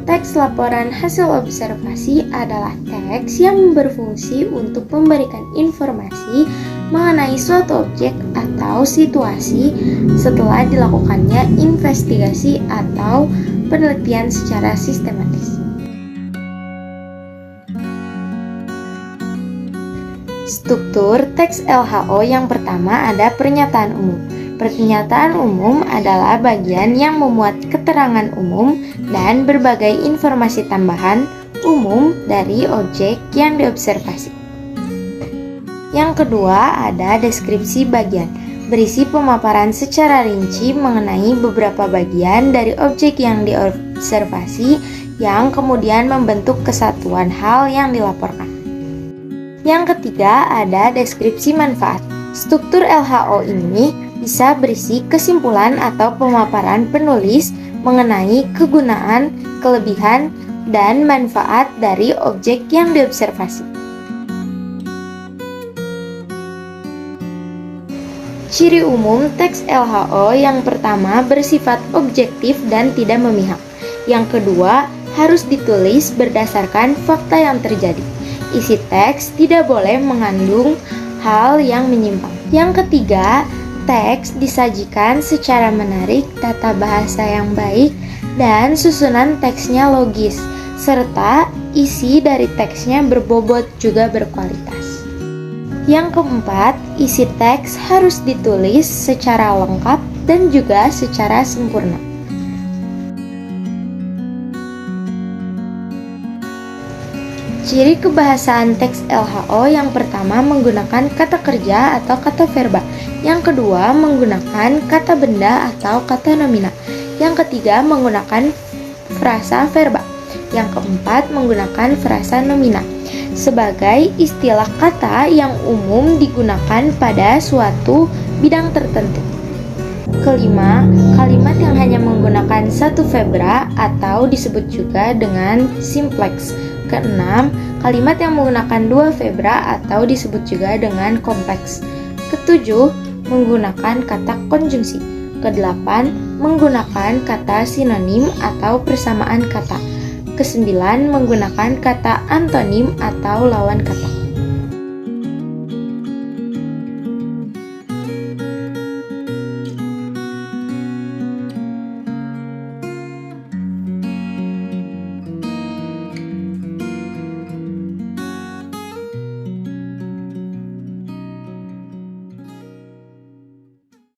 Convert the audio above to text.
Teks laporan hasil observasi adalah teks yang berfungsi untuk memberikan informasi mengenai suatu objek atau situasi setelah dilakukannya investigasi atau penelitian secara sistematis. Struktur teks LHO yang pertama ada pernyataan umum. Pernyataan umum adalah bagian yang memuat keterangan umum dan berbagai informasi tambahan umum dari objek yang diobservasi. Yang kedua ada deskripsi bagian, berisi pemaparan secara rinci mengenai beberapa bagian dari objek yang diobservasi yang kemudian membentuk kesatuan hal yang dilaporkan. Yang ketiga ada deskripsi manfaat. Struktur LHO ini bisa berisi kesimpulan atau pemaparan penulis mengenai kegunaan, kelebihan, dan manfaat dari objek yang diobservasi. Ciri umum teks LHO yang pertama bersifat objektif dan tidak memihak. Yang kedua, harus ditulis berdasarkan fakta yang terjadi. Isi teks tidak boleh mengandung hal yang menyimpang. Yang ketiga, teks disajikan secara menarik, tata bahasa yang baik, dan susunan teksnya logis, serta isi dari teksnya berbobot juga berkualitas. Yang keempat, isi teks harus ditulis secara lengkap dan juga secara sempurna. Ciri kebahasaan teks LHO yang pertama menggunakan kata kerja atau kata verba. Yang kedua menggunakan kata benda atau kata nomina. Yang ketiga menggunakan frasa verba. Yang keempat menggunakan frasa nomina sebagai istilah kata yang umum digunakan pada suatu bidang tertentu. Kelima, kalimat yang hanya menggunakan satu verba atau disebut juga dengan simplex. Keenam, kalimat yang menggunakan dua verba atau disebut juga dengan kompleks. Ketujuh, menggunakan kata konjungsi. Kedelapan, menggunakan kata sinonim atau persamaan kata. Kesembilan, menggunakan kata antonim atau lawan kata.